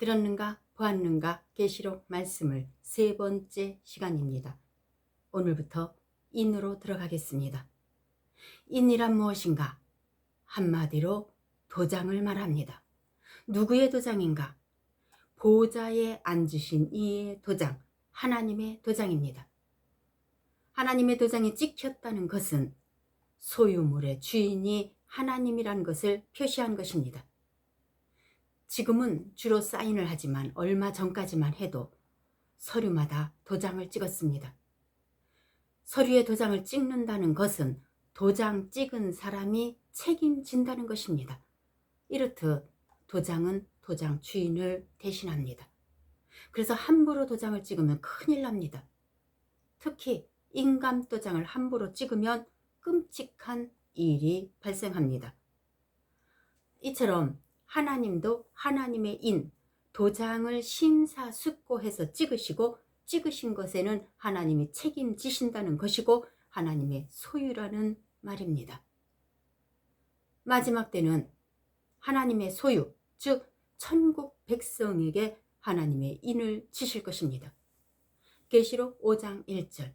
들었는가 보았는가 계시록 말씀을 세 번째 시간입니다. 오늘부터 인으로 들어가겠습니다. 인이란 무엇인가? 한마디로 도장을 말합니다. 누구의 도장인가? 보좌에 앉으신 이의 도장, 하나님의 도장입니다. 하나님의 도장이 찍혔다는 것은 소유물의 주인이 하나님이란 것을 표시한 것입니다. 지금은 주로 사인을 하지만 얼마 전까지만 해도 서류마다 도장을 찍었습니다. 서류에 도장을 찍는다는 것은 도장 찍은 사람이 책임진다는 것입니다. 이렇듯 도장은 도장 주인을 대신합니다. 그래서 함부로 도장을 찍으면 큰일 납니다. 특히 인감 도장을 함부로 찍으면 끔찍한 일이 발생합니다. 이처럼 하나님도 하나님의 인, 도장을 심사숙고해서 찍으시고 찍으신 것에는 하나님이 책임지신다는 것이고 하나님의 소유라는 말입니다. 마지막 때는 하나님의 소유, 즉 천국 백성에게 하나님의 인을 지실 것입니다. 계시록 5장 1절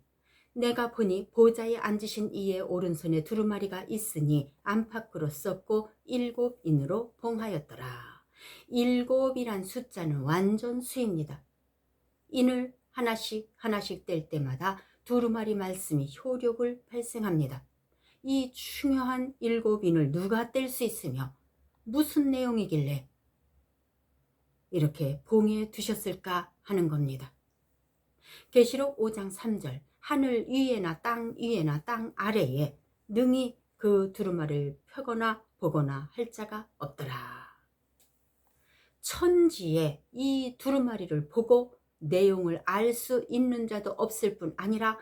내가 보니 보좌에 앉으신 이의 오른손에 두루마리가 있으니 안팎으로 썼고 7인으로 봉하였더라. 7이란 숫자는 완전 수입니다. 인을 하나씩 뗄 때마다 두루마리 말씀이 효력을 발생합니다. 이 중요한 7인을 누가 뗄 수 있으며 무슨 내용이길래 이렇게 봉해 두셨을까 하는 겁니다. 계시록 5장 3절 하늘 위에나 땅 위에나 땅 아래에 능히 그 두루마리를 펴거나 보거나 할 자가 없더라. 천지에 이 두루마리를 보고 내용을 알 수 있는 자도 없을 뿐 아니라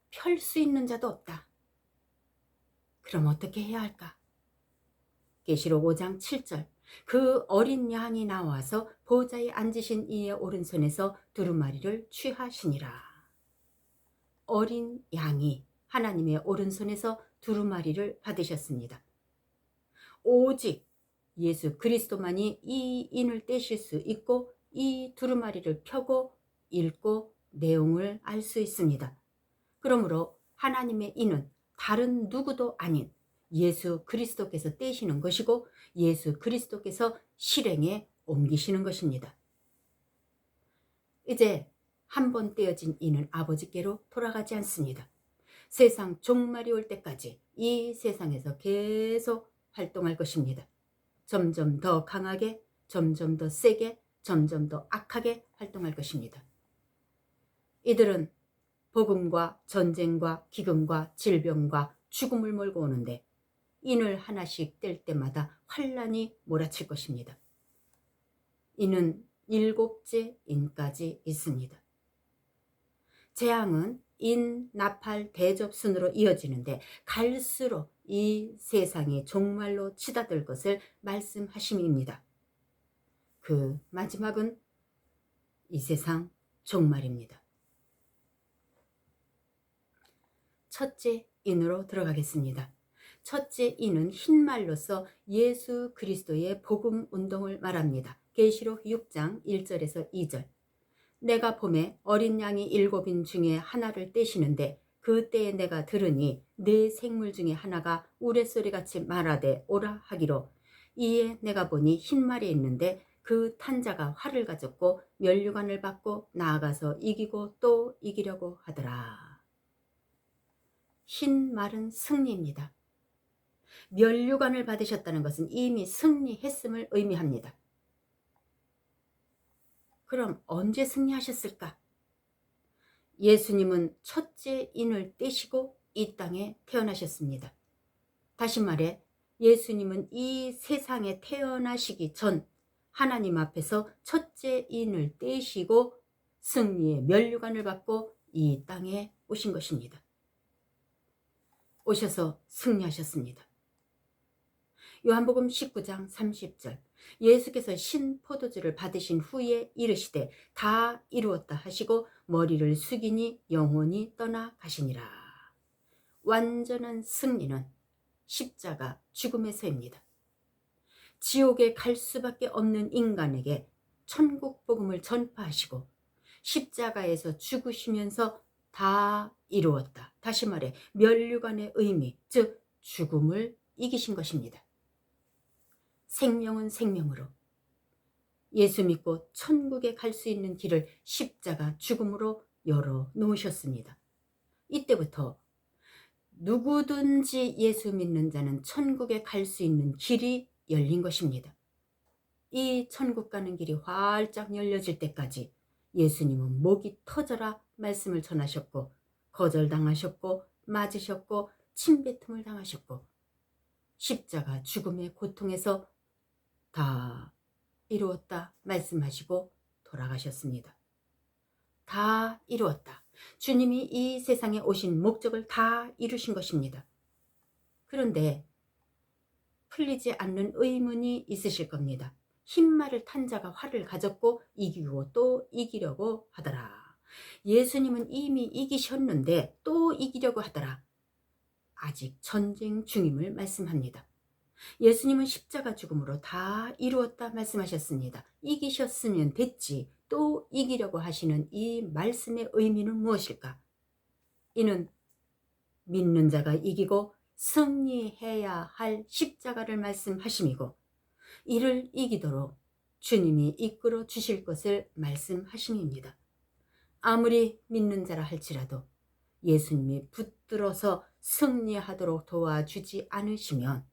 펼 수 있는 자도 없다. 그럼 어떻게 해야 할까? 계시록 5장 7절 그 어린 양이 나와서 보좌에 앉으신 이의 오른손에서 두루마리를 취하시니라. 어린 양이 하나님의 오른손에서 두루마리를 받으셨습니다. 오직 예수 그리스도만이 이 인을 떼실 수 있고 이 두루마리를 펴고 읽고 내용을 알 수 있습니다. 그러므로 하나님의 인은 다른 누구도 아닌 예수 그리스도께서 떼시는 것이고 예수 그리스도께서 실행에 옮기시는 것입니다. 이제 한 번 떼어진 인은 아버지께로 돌아가지 않습니다. 세상 종말이 올 때까지 이 세상에서 계속 활동할 것입니다. 점점 더 강하게, 점점 더 세게, 점점 더 악하게 활동할 것입니다. 이들은 복음과 전쟁과 기근과 질병과 죽음을 몰고 오는데 인을 하나씩 뗄 때마다 환란이 몰아칠 것입니다. 이는 7째 인까지 있습니다. 재앙은 인, 나팔, 대접 순으로 이어지는데 갈수록 이 세상이 종말로 치닫을 것을 말씀하심입니다. 그 마지막은 이 세상 종말입니다. 첫째 인으로 들어가겠습니다. 첫째 인은 흰말로서 예수 그리스도의 복음 운동을 말합니다. 계시록 6장 1절에서 2절 내가 봄에 어린 양이 7인 중에 하나를 떼시는데 그때에 내가 들으니 네 생물 중에 하나가 우레소리같이 말하되 오라 하기로 이에 내가 보니 흰말이 있는데 그 탄자가 활을 가졌고 면류관을 받고 나아가서 이기고 또 이기려고 하더라. 흰말은 승리입니다. 면류관을 받으셨다는 것은 이미 승리했음을 의미합니다. 그럼 언제 승리하셨을까? 예수님은 첫째 인을 떼시고 이 땅에 태어나셨습니다. 다시 말해 예수님은 이 세상에 태어나시기 전 하나님 앞에서 첫째 인을 떼시고 승리의 면류관을 받고 이 땅에 오신 것입니다. 오셔서 승리하셨습니다. 요한복음 19장 30절 예수께서 신포도주를 받으신 후에 이르시되 다 이루었다 하시고 머리를 숙이니 영혼이 떠나가시니라. 완전한 승리는 십자가 죽음에서입니다. 지옥에 갈 수밖에 없는 인간에게 천국 복음을 전파하시고 십자가에서 죽으시면서 다 이루었다. 다시 말해 면류관의 의미, 즉 죽음을 이기신 것입니다. 생명은 생명으로, 예수 믿고 천국에 갈 수 있는 길을 십자가 죽음으로 열어 놓으셨습니다. 이때부터 누구든지 예수 믿는 자는 천국에 갈 수 있는 길이 열린 것입니다. 이 천국 가는 길이 활짝 열려질 때까지 예수님은 목이 터져라 말씀을 전하셨고, 거절당하셨고, 맞으셨고, 침뱉음을 당하셨고, 십자가 죽음의 고통에서 다 이루었다 말씀하시고 돌아가셨습니다. 다 이루었다. 주님이 이 세상에 오신 목적을 다 이루신 것입니다. 그런데 풀리지 않는 의문이 있으실 겁니다. 흰말을 탄 자가 활을 가졌고 이기고 또 이기려고 하더라. 예수님은 이미 이기셨는데 또 이기려고 하더라. 아직 전쟁 중임을 말씀합니다. 예수님은 십자가 죽음으로 다 이루었다 말씀하셨습니다. 이기셨으면 됐지 또 이기려고 하시는 이 말씀의 의미는 무엇일까? 이는 믿는 자가 이기고 승리해야 할 십자가를 말씀하심이고, 이를 이기도록 주님이 이끌어 주실 것을 말씀하심입니다. 아무리 믿는 자라 할지라도 예수님이 붙들어서 승리하도록 도와주지 않으시면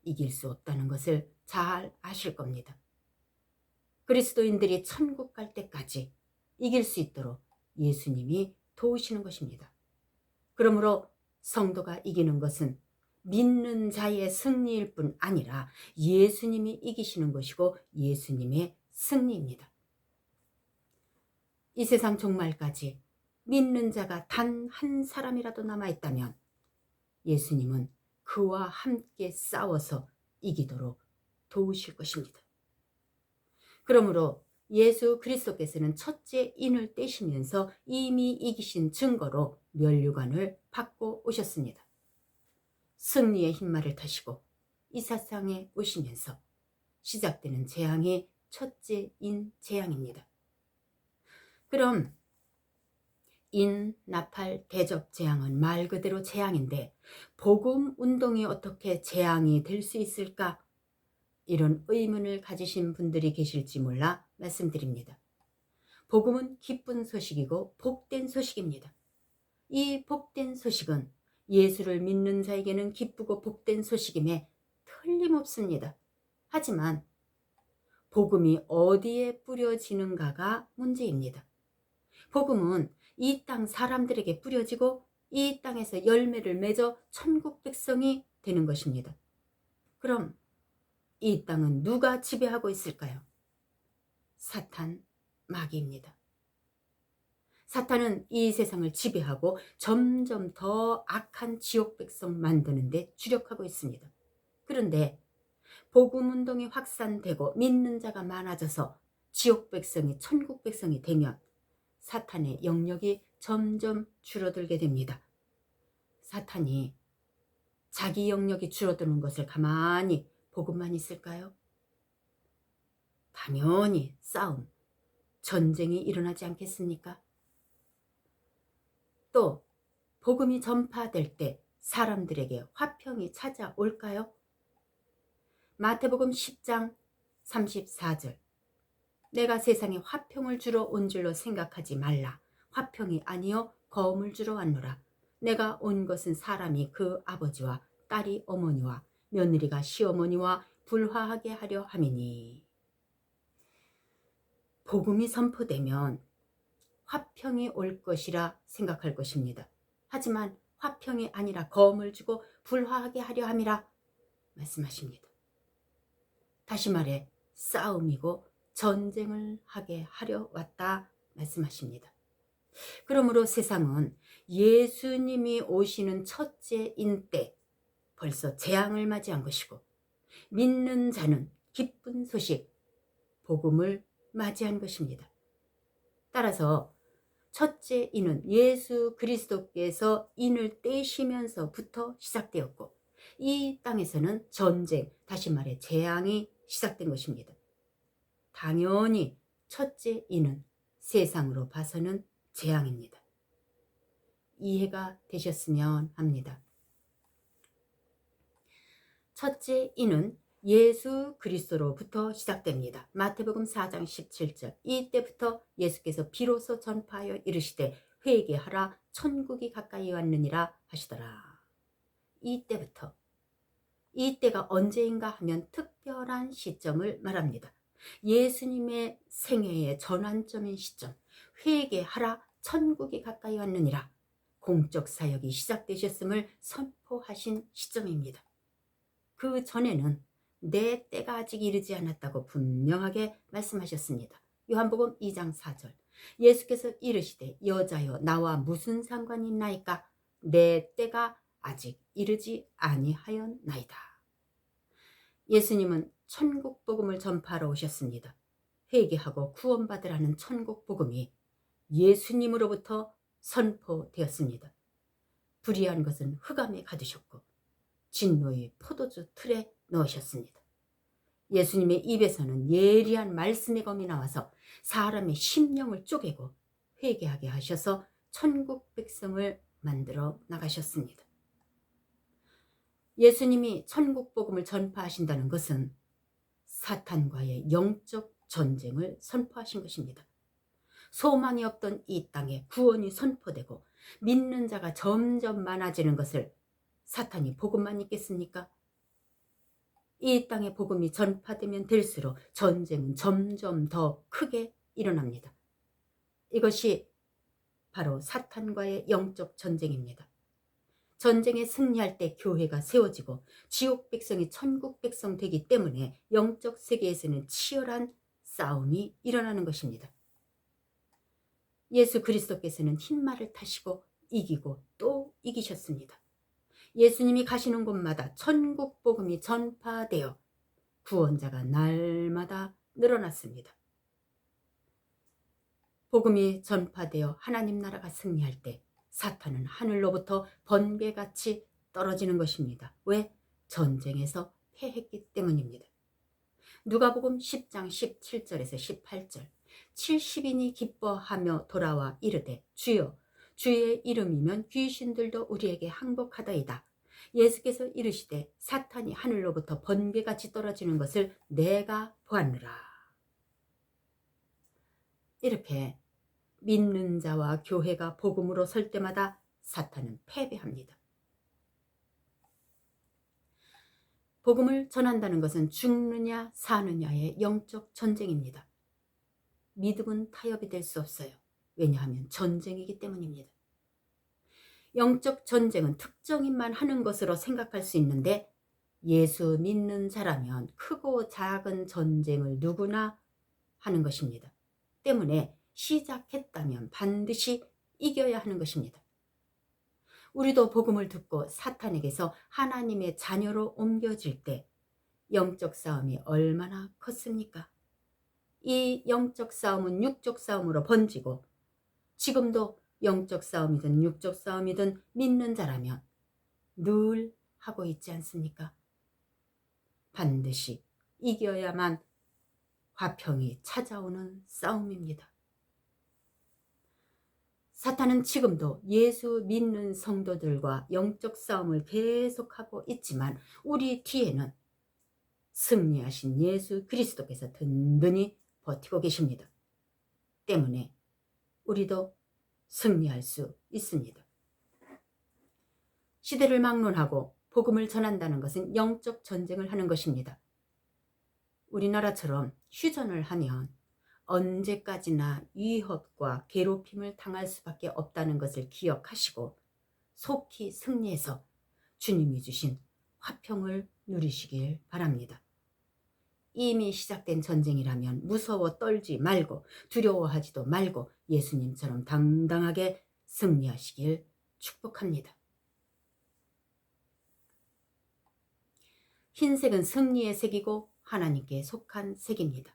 이길 수 없다는 것을 잘 아실 겁니다. 그리스도인들이 천국 갈 때까지 이길 수 있도록 예수님이 도우시는 것입니다. 그러므로 성도가 이기는 것은 믿는 자의 승리일 뿐 아니라 예수님이 이기시는 것이고 예수님의 승리입니다. 이 세상 종말까지 믿는 자가 단 한 사람이라도 남아있다면 예수님은 그와 함께 싸워서 이기도록 도우실 것입니다. 그러므로 예수 그리스도께서는 첫째 인을 떼시면서 이미 이기신 증거로 면류관을 받고 오셨습니다. 승리의 흰말을 타시고 이 세상에 오시면서 시작되는 재앙이 첫째 인 재앙입니다. 그럼 인, 나팔, 대접 재앙은 말 그대로 재앙인데 복음 운동이 어떻게 재앙이 될 수 있을까? 이런 의문을 가지신 분들이 계실지 몰라 말씀드립니다. 복음은 기쁜 소식이고 복된 소식입니다. 이 복된 소식은 예수를 믿는 자에게는 기쁘고 복된 소식임에 틀림없습니다. 하지만 복음이 어디에 뿌려지는가가 문제입니다. 복음은 이 땅 사람들에게 뿌려지고 이 땅에서 열매를 맺어 천국 백성이 되는 것입니다. 그럼 이 땅은 누가 지배하고 있을까요? 사탄, 마귀입니다. 사탄은 이 세상을 지배하고 점점 더 악한 지옥 백성 만드는 데 주력하고 있습니다. 그런데 복음 운동이 확산되고 믿는 자가 많아져서 지옥 백성이 천국 백성이 되면 사탄의 영역이 점점 줄어들게 됩니다. 사탄이 자기 영역이 줄어드는 것을 가만히 보고만 있을까요? 당연히 싸움, 전쟁이 일어나지 않겠습니까? 또 복음이 전파될 때 사람들에게 화평이 찾아올까요? 마태복음 10장 34절, 내가 세상에 화평을 주러 온 줄로 생각하지 말라. 화평이 아니요 거움을 주러 왔노라. 내가 온 것은 사람이 그 아버지와 딸이 어머니와 며느리가 시어머니와 불화하게 하려 함이니. 복음이 선포되면 화평이 올 것이라 생각할 것입니다. 하지만 화평이 아니라 거움을 주고 불화하게 하려 함이라 말씀하십니다. 다시 말해 싸움이고 전쟁을 하게 하려 왔다 말씀하십니다. 그러므로 세상은 예수님이 오시는 첫째인 때 벌써 재앙을 맞이한 것이고, 믿는 자는 기쁜 소식, 복음을 맞이한 것입니다. 따라서 첫째 인은 예수 그리스도께서 인을 떼시면서부터 시작되었고, 이 땅에서는 전쟁, 다시 말해 재앙이 시작된 것입니다. 당연히 첫째 이는 세상으로 봐서는 재앙입니다. 이해가 되셨으면 합니다. 첫째 이는 예수 그리스도로부터 시작됩니다. 마태복음 4장 17절. 이때부터 예수께서 비로소 전파하여 이르시되 회개하라 천국이 가까이 왔느니라 하시더라. 이때부터. 이때가 언제인가 하면 특별한 시점을 말합니다. 예수님의 생애의 전환점인 시점. 회개하라 천국이 가까이 왔느니라. 공적 사역이 시작되셨음을 선포하신 시점입니다. 그 전에는 내 때가 아직 이르지 않았다고 분명하게 말씀하셨습니다. 요한복음 2장 4절. 예수께서 이르시되 여자여 나와 무슨 상관이 있나이까 내 때가 아직 이르지 아니하였나이다. 예수님은 천국 복음을 전파하러 오셨습니다. 회개하고 구원받으라는 천국 복음이 예수님으로부터 선포되었습니다. 불의한 것은 흑암에 가두셨고 진노의 포도주 틀에 넣으셨습니다. 예수님의 입에서는 예리한 말씀의 검이 나와서 사람의 심령을 쪼개고 회개하게 하셔서 천국 백성을 만들어 나가셨습니다. 예수님이 천국 복음을 전파하신다는 것은 사탄과의 영적 전쟁을 선포하신 것입니다. 소망이 없던 이 땅에 구원이 선포되고 믿는 자가 점점 많아지는 것을 사탄이 보고만 있겠습니까? 이 땅에 복음이 전파되면 될수록 전쟁은 점점 더 크게 일어납니다. 이것이 바로 사탄과의 영적 전쟁입니다. 전쟁에 승리할 때 교회가 세워지고 지옥 백성이 천국 백성 되기 때문에 영적 세계에서는 치열한 싸움이 일어나는 것입니다. 예수 그리스도께서는 흰 말을 타시고 이기고 또 이기셨습니다. 예수님이 가시는 곳마다 천국 복음이 전파되어 구원자가 날마다 늘어났습니다. 복음이 전파되어 하나님 나라가 승리할 때 사탄은 하늘로부터 번개같이 떨어지는 것입니다. 왜? 전쟁에서 패했기 때문입니다. 누가복음 10장 17절에서 18절. 70인이 기뻐하며 돌아와 이르되 주여 주의 이름이면 귀신들도 우리에게 항복하다이다. 예수께서 이르시되 사탄이 하늘로부터 번개같이 떨어지는 것을 내가 보았느라. 이렇게 믿는 자와 교회가 복음으로 설 때마다 사탄은 패배합니다. 복음을 전한다는 것은 죽느냐 사느냐의 영적 전쟁입니다. 믿음은 타협이 될 수 없어요. 왜냐하면 전쟁이기 때문입니다. 영적 전쟁은 특정인만 하는 것으로 생각할 수 있는데 예수 믿는 자라면 크고 작은 전쟁을 누구나 하는 것입니다. 때문에 시작했다면 반드시 이겨야 하는 것입니다. 우리도 복음을 듣고 사탄에게서 하나님의 자녀로 옮겨질 때 영적 싸움이 얼마나 컸습니까? 이 영적 싸움은 육적 싸움으로 번지고 지금도 영적 싸움이든 육적 싸움이든 믿는 자라면 늘 하고 있지 않습니까? 반드시 이겨야만 화평이 찾아오는 싸움입니다. 사탄은 지금도 예수 믿는 성도들과 영적 싸움을 계속하고 있지만 우리 뒤에는 승리하신 예수 그리스도께서 든든히 버티고 계십니다. 때문에 우리도 승리할 수 있습니다. 시대를 막론하고 복음을 전한다는 것은 영적 전쟁을 하는 것입니다. 우리나라처럼 휴전을 하면 언제까지나 위협과 괴롭힘을 당할 수밖에 없다는 것을 기억하시고 속히 승리해서 주님이 주신 화평을 누리시길 바랍니다. 이미 시작된 전쟁이라면 무서워 떨지 말고 두려워하지도 말고 예수님처럼 당당하게 승리하시길 축복합니다. 흰색은 승리의 색이고 하나님께 속한 색입니다.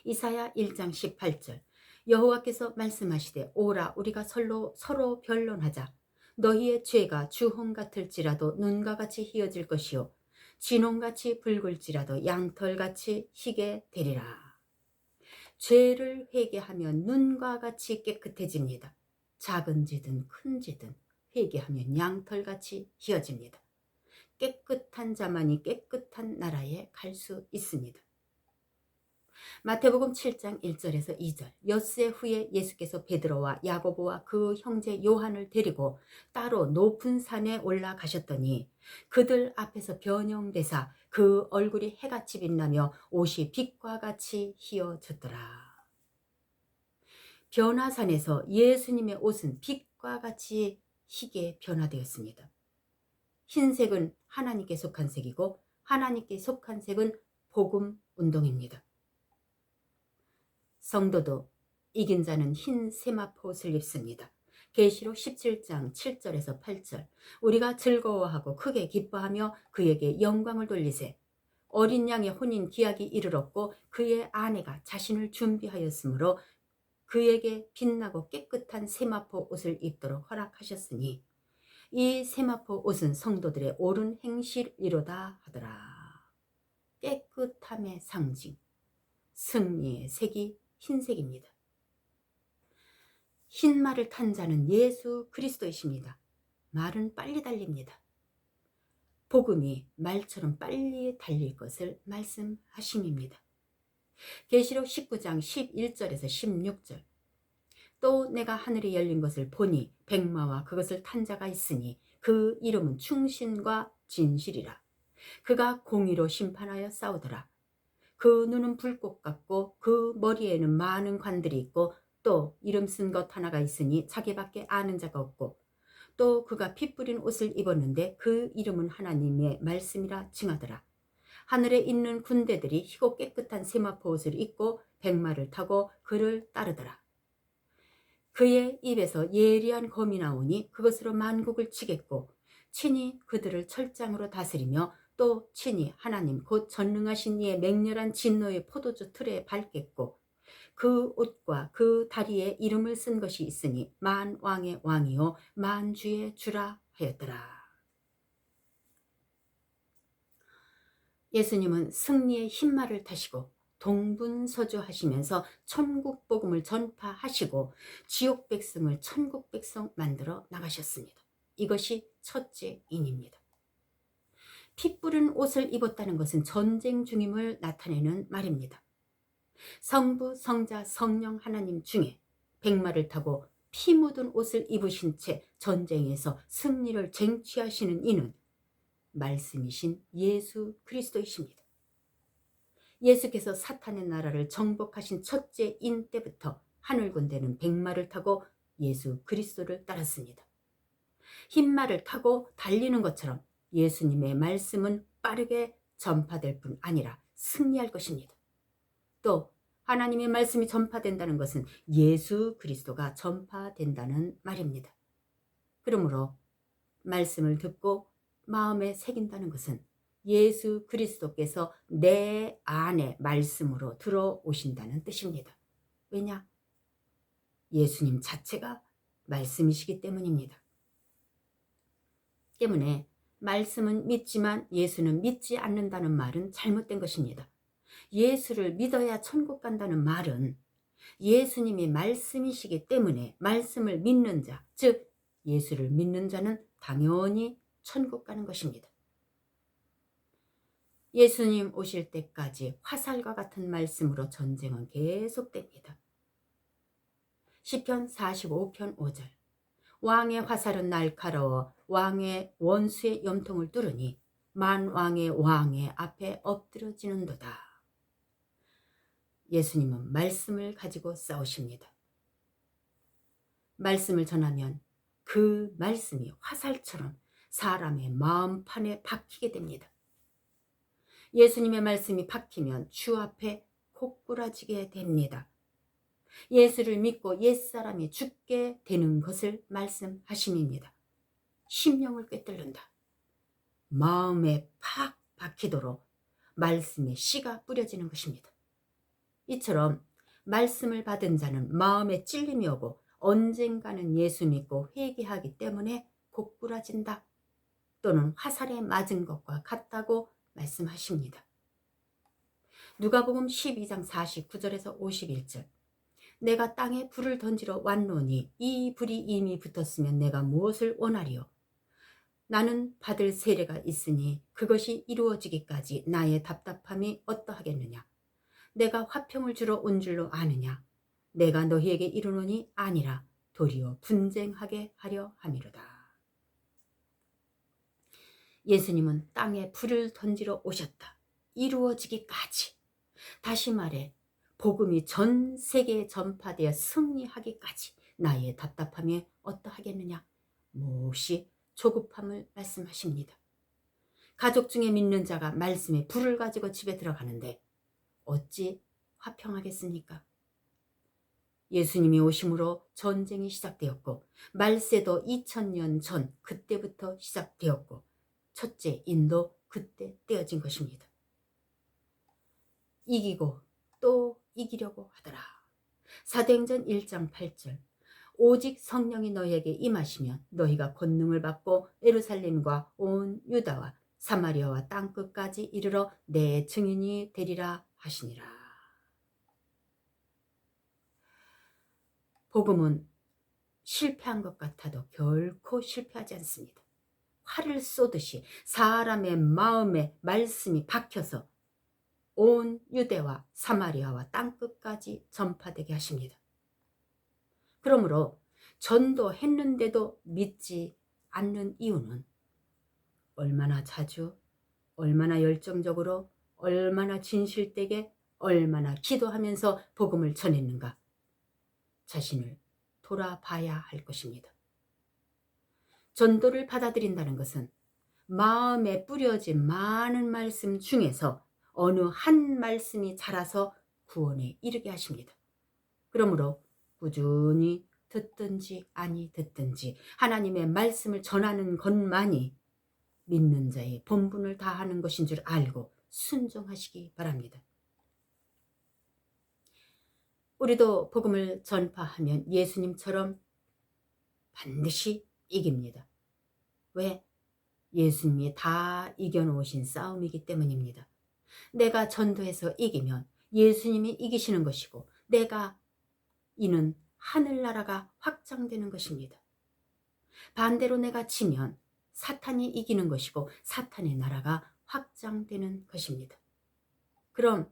이사야 1장 18절. 여호와께서 말씀하시되 오라 우리가 서로 변론하자. 너희의 죄가 주홍 같을지라도 눈과 같이 희어질 것이요 진홍같이 붉을지라도 양털같이 희게 되리라. 죄를 회개하면 눈과 같이 깨끗해집니다. 작은 죄든 큰 죄든 회개하면 양털같이 희어집니다. 깨끗한 자만이 깨끗한 나라에 갈 수 있습니다. 마태복음 7장 1절에서 2절. 엿새 후에 예수께서 베드로와 야고보와 그 형제 요한을 데리고 따로 높은 산에 올라가셨더니 그들 앞에서 변형되사 그 얼굴이 해같이 빛나며 옷이 빛과 같이 희어졌더라. 변화산에서 예수님의 옷은 빛과 같이 희게 변화되었습니다. 흰색은 하나님께 속한 색이고 하나님께 속한 색은 복음 운동입니다. 성도도 이긴 자는 흰 세마포옷을 입습니다. 계시록 17장 7절에서 8절. 우리가 즐거워하고 크게 기뻐하며 그에게 영광을 돌리세. 어린 양의 혼인 기약이 이르렀고 그의 아내가 자신을 준비하였으므로 그에게 빛나고 깨끗한 세마포 옷을 입도록 허락하셨으니 이 세마포 옷은 성도들의 옳은 행실이로다 하더라. 깨끗함의 상징, 승리의 색이 흰색입니다. 흰 말을 탄 자는 예수 그리스도이십니다. 말은 빨리 달립니다. 복음이 말처럼 빨리 달릴 것을 말씀하심입니다. 계시록 19장 11절에서 16절. 또 내가 하늘이 열린 것을 보니 백마와 그것을 탄 자가 있으니 그 이름은 충신과 진실이라. 그가 공의로 심판하여 싸우더라. 그 눈은 불꽃 같고 그 머리에는 많은 관들이 있고 또 이름 쓴 것 하나가 있으니 자기밖에 아는 자가 없고 또 그가 피 뿌린 옷을 입었는데 그 이름은 하나님의 말씀이라 칭하더라. 하늘에 있는 군대들이 희고 깨끗한 세마포 옷을 입고 백마를 타고 그를 따르더라. 그의 입에서 예리한 검이 나오니 그것으로 만국을 치겠고 친히 그들을 철장으로 다스리며 또 친히 하나님 곧 전능하신 이의 맹렬한 진노의 포도주 틀에 밟겠고 그 옷과 그 다리에 이름을 쓴 것이 있으니 만왕의 왕이요 만주의 주라 하였더라. 예수님은 승리의 흰말을 타시고 동분서주하시면서 천국 복음을 전파하시고 지옥 백성을 천국 백성 만들어 나가셨습니다. 이것이 첫째 인입니다. 피 뿌린 옷을 입었다는 것은 전쟁 중임을 나타내는 말입니다. 성부, 성자, 성령 하나님 중에 백마를 타고 피 묻은 옷을 입으신 채 전쟁에서 승리를 쟁취하시는 이는 말씀이신 예수 그리스도이십니다. 예수께서 사탄의 나라를 정복하신 첫째 인 때부터 하늘 군대는 백마를 타고 예수 그리스도를 따랐습니다. 흰 말을 타고 달리는 것처럼 예수님의 말씀은 빠르게 전파될 뿐 아니라 승리할 것입니다. 또 하나님의 말씀이 전파된다는 것은 예수 그리스도가 전파된다는 말입니다. 그러므로 말씀을 듣고 마음에 새긴다는 것은 예수 그리스도께서 내 안에 말씀으로 들어오신다는 뜻입니다. 왜냐? 예수님 자체가 말씀이시기 때문입니다. 때문에 말씀은 믿지만 예수는 믿지 않는다는 말은 잘못된 것입니다. 예수를 믿어야 천국 간다는 말은 예수님이 말씀이시기 때문에 말씀을 믿는 자, 즉 예수를 믿는 자는 당연히 천국 가는 것입니다. 예수님 오실 때까지 화살과 같은 말씀으로 전쟁은 계속됩니다. 시편 45편 5절. 왕의 화살은 날카로워 왕의 원수의 염통을 뚫으니 만왕의 왕의 앞에 엎드러지는도다. 예수님은 말씀을 가지고 싸우십니다. 말씀을 전하면 그 말씀이 화살처럼 사람의 마음판에 박히게 됩니다. 예수님의 말씀이 박히면 주 앞에 고꾸라지게 됩니다. 예수를 믿고 옛사람이 죽게 되는 것을 말씀하심입니다. 심령을 꿰뚫는다. 마음에 팍 박히도록 말씀의 씨가 뿌려지는 것입니다. 이처럼 말씀을 받은 자는 마음에 찔림이 오고 언젠가는 예수 믿고 회개하기 때문에 고꾸라진다 또는 화살에 맞은 것과 같다고 말씀하십니다. 누가복음 12장 49절에서 51절. 내가 땅에 불을 던지러 왔노니 이 불이 이미 붙었으면 내가 무엇을 원하리요? 나는 받을 세례가 있으니 그것이 이루어지기까지 나의 답답함이 어떠하겠느냐? 내가 화평을 주러 온 줄로 아느냐? 내가 너희에게 이르노니 아니라 도리어 분쟁하게 하려 함이로다. 예수님은 땅에 불을 던지러 오셨다. 이루어지기까지. 다시 말해 복음이 전 세계에 전파되어 승리하기까지 나의 답답함이 어떠하겠느냐? 몹시 조급함을 말씀하십니다. 가족 중에 믿는 자가 말씀에 불을 가지고 집에 들어가는데 어찌 화평하겠습니까? 예수님이 오심으로 전쟁이 시작되었고 말세도 2000년 전 그때부터 시작되었고 첫째 인도 그때 떼어진 것입니다. 이기고 또 이기려고 하더라. 사도행전 1장 8절. 오직 성령이 너희에게 임하시면 너희가 권능을 받고 예루살렘과 온 유다와 사마리아와 땅끝까지 이르러 내 증인이 되리라 하시니라. 복음은 실패한 것 같아도 결코 실패하지 않습니다. 활을 쏘듯이 사람의 마음에 말씀이 박혀서 온 유대와 사마리아와 땅끝까지 전파되게 하십니다. 그러므로 전도했는데도 믿지 않는 이유는 얼마나 자주, 얼마나 열정적으로, 얼마나 진실되게, 얼마나 기도하면서 복음을 전했는가 자신을 돌아봐야 할 것입니다. 전도를 받아들인다는 것은 마음에 뿌려진 많은 말씀 중에서 어느 한 말씀이 자라서 구원에 이르게 하십니다. 그러므로 꾸준히 듣든지 아니 듣든지 하나님의 말씀을 전하는 것만이 믿는 자의 본분을 다하는 것인 줄 알고 순종하시기 바랍니다. 우리도 복음을 전파하면 예수님처럼 반드시 이깁니다. 왜? 예수님이 다 이겨놓으신 싸움이기 때문입니다. 내가 전도해서 이기면 예수님이 이기시는 것이고 내가 이는 하늘나라가 확장되는 것입니다. 반대로 내가 지면 사탄이 이기는 것이고 사탄의 나라가 확장되는 것입니다. 그럼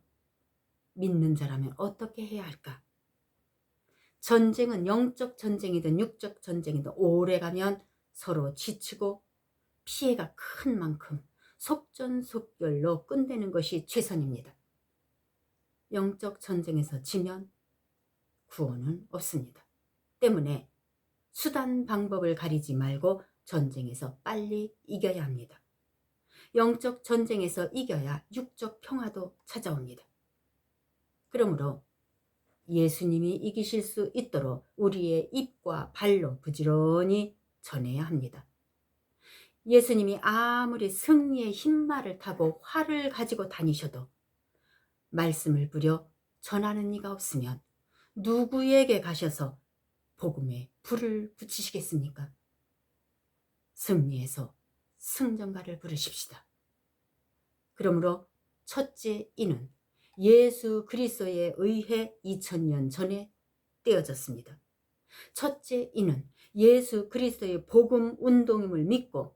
믿는 자라면 어떻게 해야 할까? 전쟁은 영적 전쟁이든 육적 전쟁이든 오래가면 서로 지치고 피해가 큰 만큼 속전속결로 끝내는 것이 최선입니다. 영적 전쟁에서 지면 구원은 없습니다. 때문에 수단 방법을 가리지 말고 전쟁에서 빨리 이겨야 합니다. 영적 전쟁에서 이겨야 육적 평화도 찾아옵니다. 그러므로 예수님이 이기실 수 있도록 우리의 입과 발로 부지런히 전해야 합니다. 예수님이 아무리 승리의 흰말을 타고 활을 가지고 다니셔도 말씀을 부려 전하는 이가 없으면 누구에게 가셔서 복음에 불을 붙이시겠습니까? 승리해서 승전가를 부르십시다. 그러므로 첫째 이는 예수 그리스도에 의해 2000년 전에 떼어졌습니다. 첫째 이는 예수 그리스도의 복음 운동임을 믿고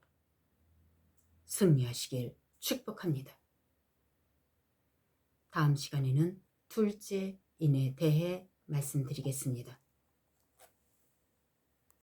승리하시길 축복합니다. 다음 시간에는 둘째 인에 대해 말씀드리겠습니다.